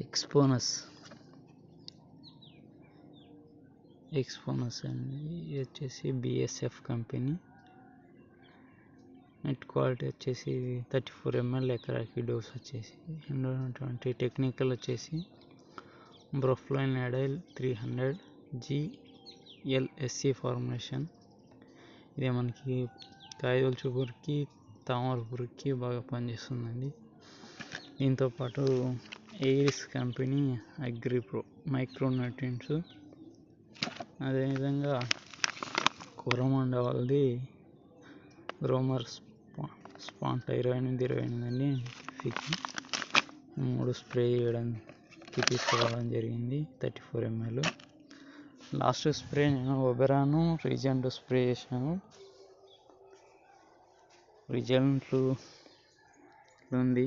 ఎక్స్పోనస్ అండి, ఇది వచ్చేసి బిఎస్ఎఫ్ కంపెనీ. నెట్ క్వాలిటీ వచ్చేసి 34 ml ఎకరాకి డోస్ వచ్చేసి. ఉన్నటువంటి టెక్నికల్ వచ్చేసి బ్రోఫ్లైన్ అడైల్ 300 GLSC ఫార్ములేషన్. ఇది మనకి కాయదొలుచు పురుగుకి, తామర పురుగుకి బాగా పనిచేస్తుందండి. దీంతోపాటు ఎయిరిస్ కంపెనీ అగ్రిప్రో మైక్రో న్యూట్రియంట్స్, అదేవిధంగా కోరమాండ వాళ్ళది గ్రోమర్ స్పాంట్ 28 అండి. 3 స్ప్రే చేయడానికి తీసుకురావడం జరిగింది, 34 ml. లాస్ట్ స్ప్రే నేను ఒబెరాను రీజెంట్ స్ప్రే చేశాను. రిజల్ట్ ఉంది.